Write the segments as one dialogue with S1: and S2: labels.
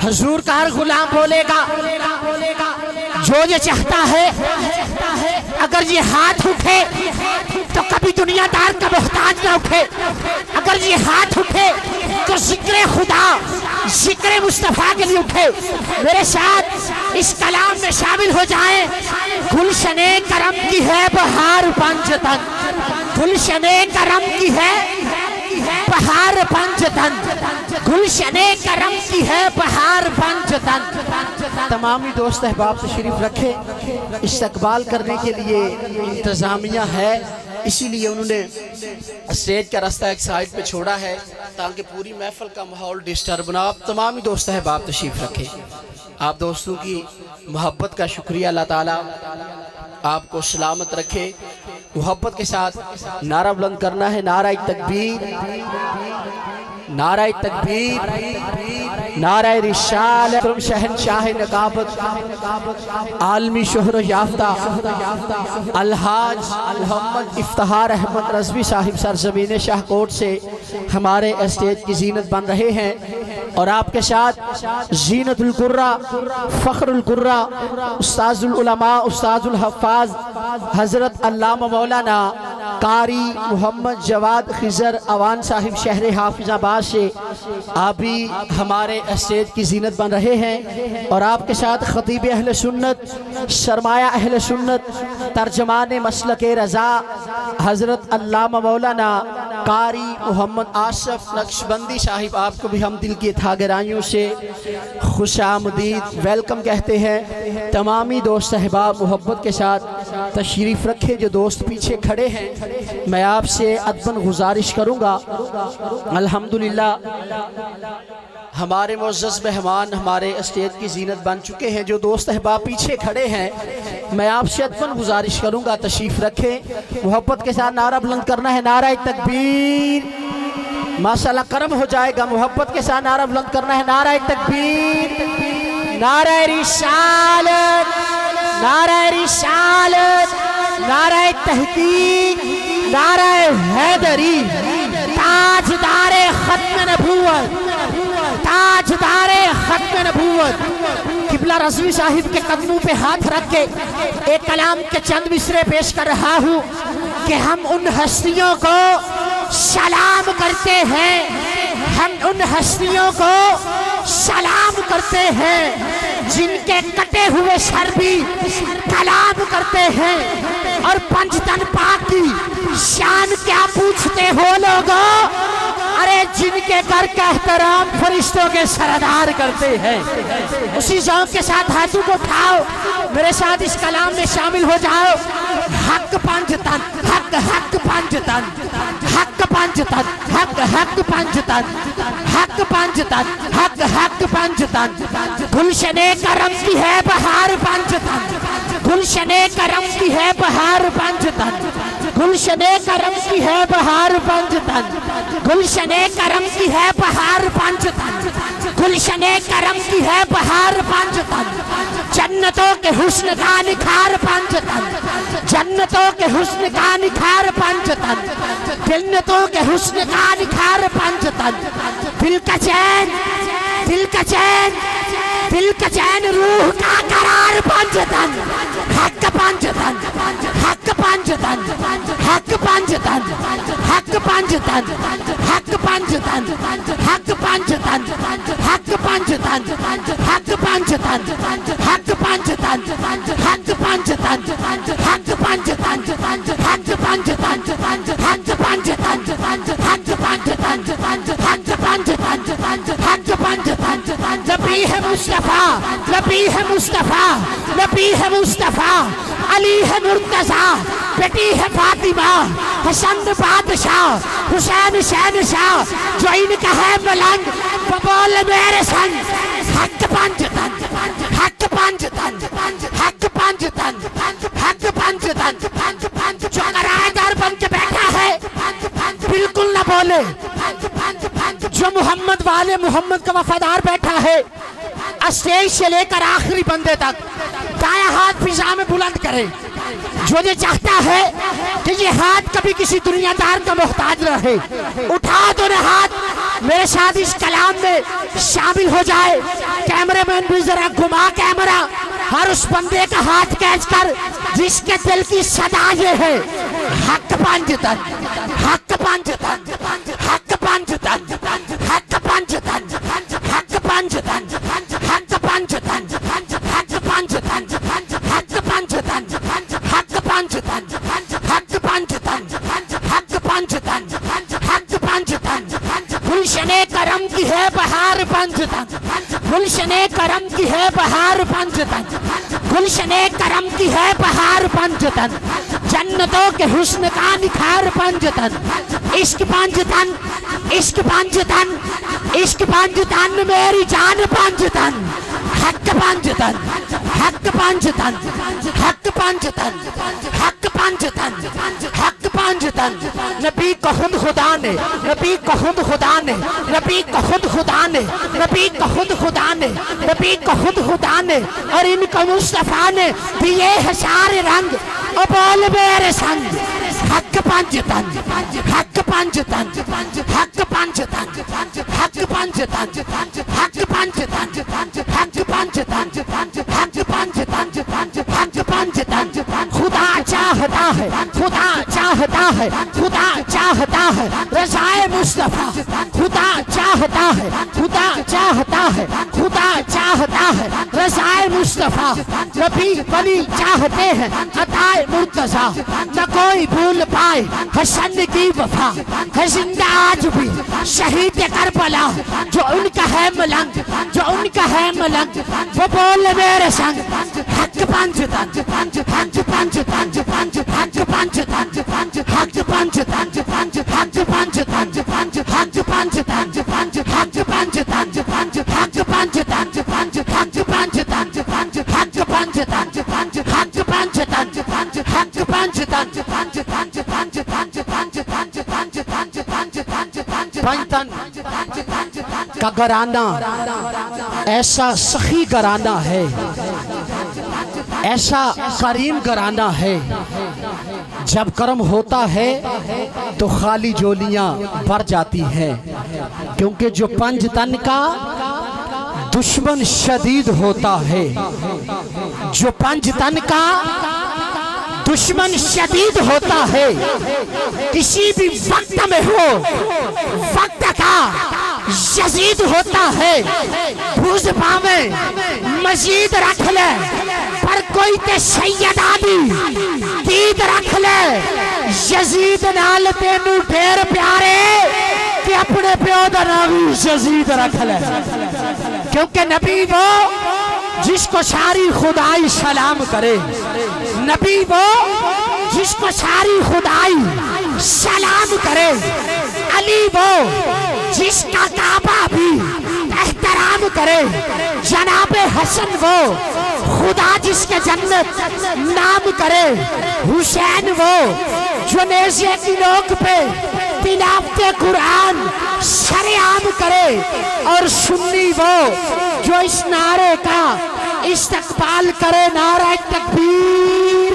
S1: حضور کا ہر غلام بولے گا جو یہ چاہتا ہے اگر یہ ہاتھ اٹھے تو کبھی دنیا دار کا محتاج نہ اٹھے، اگر یہ ہاتھ اٹھے تو ذکر خدا ذکر مصطفیٰ کے لیے اٹھے۔ میرے ساتھ اس کلام میں شامل ہو جائیں۔ گلشن کرم کی ہے بہار پنجتن، گلشن کرم کی ہے بہار پنجتن، گلشن کرم کی ہے بہار پنجتن۔ تمامی دوست احباب تشریف رکھے، استقبال کرنے کے لیے انتظامیہ ہے، اسی لیے انہوں نے اسٹیج کا راستہ ایک سائڈ پہ چھوڑا ہے تاکہ پوری محفل کا ماحول ڈسٹرب نہ ہو۔ آپ تمامی دوست احباب تشریف رکھے۔ آپ دوستوں کی محبت کا شکریہ، اللہ تعالیٰ آپ کو سلامت رکھے۔ محبت کے ساتھ نعرہ بلند کرنا ہے، نعرہ تکبیر، نعرہ تکبیر، نعرہ رسالت، شہنشاہ نقابت، عالمی شہرت یافتہ الحاج محمد افتخار احمد رضوی صاحب سرزمین شاہ کوٹ سے ہمارے اسٹیج کی زینت بن رہے ہیں، اور آپ کے ساتھ زینت القرہ، فخر القرہ، استاذ العلماء، استاذ الحفاظ حضرت علامہ مولانا قاری محمد جواد خضر اوان صاحب شہر حافظ آباد سے آپ بھی ہمارے اسٹیج کی زینت بن رہے ہیں، اور آپ کے ساتھ خطیب اہل سنت، سرمایہ اہل سنت، ترجمان مسلک رضا حضرت علامہ مولانا قاری محمد آصف نقشبندی صاحب، آپ کو بھی ہم دل کی تھا گہرائیوں سے خوش آمدید ویلکم کہتے ہیں۔ تمامی دوست احباب محبت کے ساتھ تشریف رکھے۔ جو دوست پیچھے کھڑے ہیں میں آپ سے ادباً گزارش کروں گا، الحمدللہ ہمارے معزز مہمان ہمارے اسٹیج کی زینت بن چکے ہیں۔ جو دوست احباب پیچھے کھڑے ہیں میں آپ سے ادباً گزارش کروں گا تشریف رکھیں۔ محبت کے ساتھ نعرہ بلند کرنا ہے، نعرہ تکبیر، ماشاءاللہ کرم ہو جائے گا۔ محبت کے ساتھ نعرہ بلند کرنا ہے، نعرہ تکبیر، نعرہ رسالت، نعرہ رسالت، نعرہ تحقیق، نعرہ حیدری، تاجدار ختم نبوت، تاجدار ختم نبوت۔ قبلہ رضوی صاحب کے قدموں پہ ہاتھ رکھ کے ایک کلام کے چند مصرے پیش کر رہا ہوں کہ ہم ان ہستیوں کو سلام کرتے ہیں، ہم ان ہستیوں کو سلام کرتے ہیں جن کے کٹے ہوئے سر بھی کلام کرتے ہیں، اور پنجتن پاک کی شان کیا پوچھتے ہو لوگوں، ارے جن کے گھر کا احترام فرشتوں کے سردار کرتے ہیں۔ اسی ذوق کے ساتھ ہاتھوں کو اٹھاؤ، میرے ساتھ اس کلام میں شامل ہو جاؤ۔ حق پنجتن، حق حق پنجتن، حق پنجتن، حق حق پنجتن، حق پنجتن، حق حق پنجتن۔ گلشن کرم کی ہے بہار پنجتن، گلشن کرم کی ہے بہار پنجتن، گلشن کرم کی ہے بہار پنجتن، گلشن کرم کی ہے بہار پنجتن، گلشن کرم کی ہے بہار پنجتن۔ جنتوں کے حسن کا نکھار پنجتن، جنتوں کے حسن کا نکھار پنجتن، جنتوں کے حسن کا نکھار پنجتن۔ دل کا چین، دل کا چین، دل کا چین، روح کا قرار پنجتن، حق پنجتن، حق پنجتن، حق پنجتن، حق پنجتن، حق پنجتن، حق پنجتن، حق پنجتن، حق پنجتن، حق پنجتن، حق پنجتن، حق پنجتن، حق پنجتن، حق پنجتن، حق پنجتن۔ نبی ہے مصطفیٰ، نبی ہے مصطفیٰ، نبی ہے مصطفیٰ، علی ہے مرتضیٰ، بیٹی ہے فاطمہ، حسن بادشاہ، حسین شہنشاہ، جو ان کا ہے ملنگ وہ بول میرے سنگ۔ حق پنجتن، حق پنجتن، حق پنجتن، حق پنجتن۔ جو نرائے دار بن کے بیٹھا ہے بالکل نہ بولے، جو محمد والے محمد کا وفادار بیٹھا ہے اسٹیج سے لے کر آخری بندے تک دائیں ہاتھ فضا میں بلند کرے۔ جو یہ چاہتا ہے کہ یہ ہاتھ کبھی کسی دنیا دار کا محتاج رہے، اٹھا دو نہ ہاتھ، میرے ساتھ اس کلام میں شامل ہو جائے کہ کیمرے مین بھی ذرا گھما کیمرہ ہر اس بندے کا ہاتھ کھینچ کر جس کے دل کی صدا یہ ہے حق پنجتن، حق پنجتن، حق پنجتن، حق پنجتن، حق پنجتن، حق پنجتن، حق پنجتن، حق پنجتن، حق پنجتن، حق پنجتن، حق پنجتن، حق پنجتن، گلشن کرم کی ہے بہار پنجتن، گلشن کرم کی ہے بہار پنجتن، گلشن کرم کی ہے بہار پنجتن، جنتوں کے حسن کا نکھار پنجتن، عشق پنجتن، عشق پنجتن، عشق پنجتن میری جان پنجتن، حق پنجتن، حق پنجتن، حق پنجتن، حق پنجتن، حق پنجتن، نبی کو خود خدا نے، نبی کو خود خدا نے، نبی کو خود خدا نے، نبی کو خود خدا نے، نبی کو خود خدا نے اور ان کو مصطفیٰ نے دیے ہیں سارے رنگ، او بول میرے سنگ، حق پنجتن، حق پنجتن، حق پنجتن، حق پنجتن، حق پنجتن، حق پنجتن، حق پنجتن، حق پنجتن، خدا چاہتا ہے، خدا چاہتا ہے، خدا چاہتا ہے رضائے مصطفیٰ، خدا چاہتا ہے، خدا چاہتا ہے، خدا چاہتا ہے رضائے مصطفیٰ، نبی ولی چاہتے ہیں عطائے مرتضیٰ، نہ کوئی بھول پائے حسن کی وفا، ہے زندہ آج بھی شہید کربلا، جو ان کا ہے ملنگ، جو ان کا ہے ملنگ، وہ بول میرے سنگ، حق پنجتن، حق پنجتن، حق پنجتن، حق پنجتن، حق پنجتن، حق پنجتن، حق پنجتن، حق پنجتن، حق پنجتن، حق پنجتن، حق پنجتن، کا گھرانہ ایسا سخی گھرانہ ہے، ایسا کریم گھرانہ ہے، جب کرم ہوتا ہے تو خالی جولیاں بھر جاتی ہیں، کیونکہ جو پنجتن کا دشمن شدید ہوتا ہے، جو پنجتن کا دشمن شدید ہوتا ہے، کسی بھی وقت میں ہو وقت کا یزید ہوتا ہے، بھوز پاویں مزید رکھ لے پر کوئی تے سید آدھی دید رکھ لے، یزید نال تینو ڈھیر پیارے کہ اپنے پیو دا ناوی یزید رکھ لے، کیونکہ نبی وہ جس کو ساری خدائی سلام کرے، نبی وہ جس کو ساری خدائی سلام کرے، علی وہ جس کا کعبہ بھی احترام کرے، جناب حسن وہ خدا جس کے جنت نام کرے، حسین وہ جو نیزے کی نوک پہ تلاوت قرآن شرعام کرے، اور سنی وہ جو اس نعرے کا استقبال کرے، نعرہ تکبیر،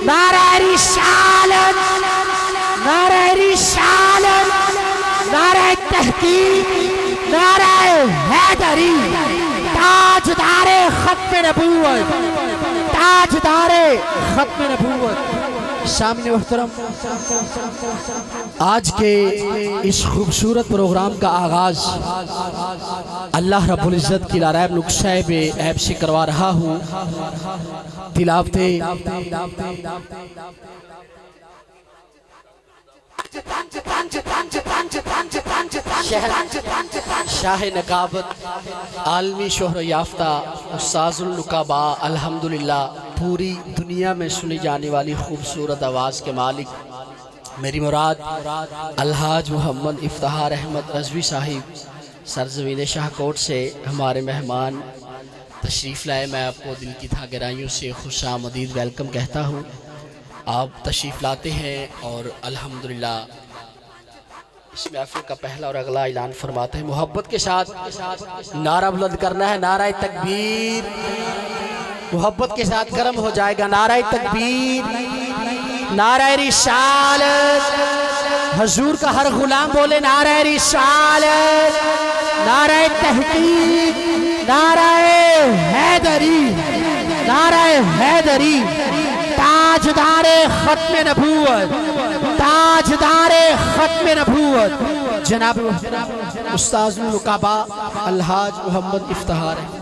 S1: نعرہ رسالت، نعرہ رسالت، نعرہ تحقیق، نعرہ حیدری، تاجدار ختم نبوت، تاجدار ختم نبوت۔ سامنے محترم، آج کے اس خوبصورت پروگرام کا آغاز اللہ رب العزت کی لارائب نقشہ بے عیب سے کروا رہا ہوں، تلاوت شاہ نقابت عالمی شہرت یافتہ استاذ النقباء الحمدللہ پوری دنیا میں سنی جانے والی خوبصورت آواز کے مالک میری مراد الحاج محمد افتخار احمد رضوی صاحب سرزمین شاہکوٹ سے ہمارے مہمان تشریف لائے، میں آپ کو دل کی گہرائیوں سے خوش آمدید ویلکم کہتا ہوں۔ آپ تشریف لاتے ہیں اور الحمدللہ اس محفل کا پہلا اور اگلا اعلان فرماتے ہیں۔ محبت کے ساتھ نعرہ بلند کرنا ہے، نعرہ تکبیر، محبت کے ساتھ گرم ہو جائے گا، نعرہ تکبیر، نعرہ رسالت، حضور کا ہر غلام بولے نعرہ رسالت، نعرہ تحقیق، نعرہ حیدری، نعرہ حیدری، تاجدار ختم نبوت، تاجدار ختم نبوت جناب استاذ النقبا الحاج محمد افتخار ہے۔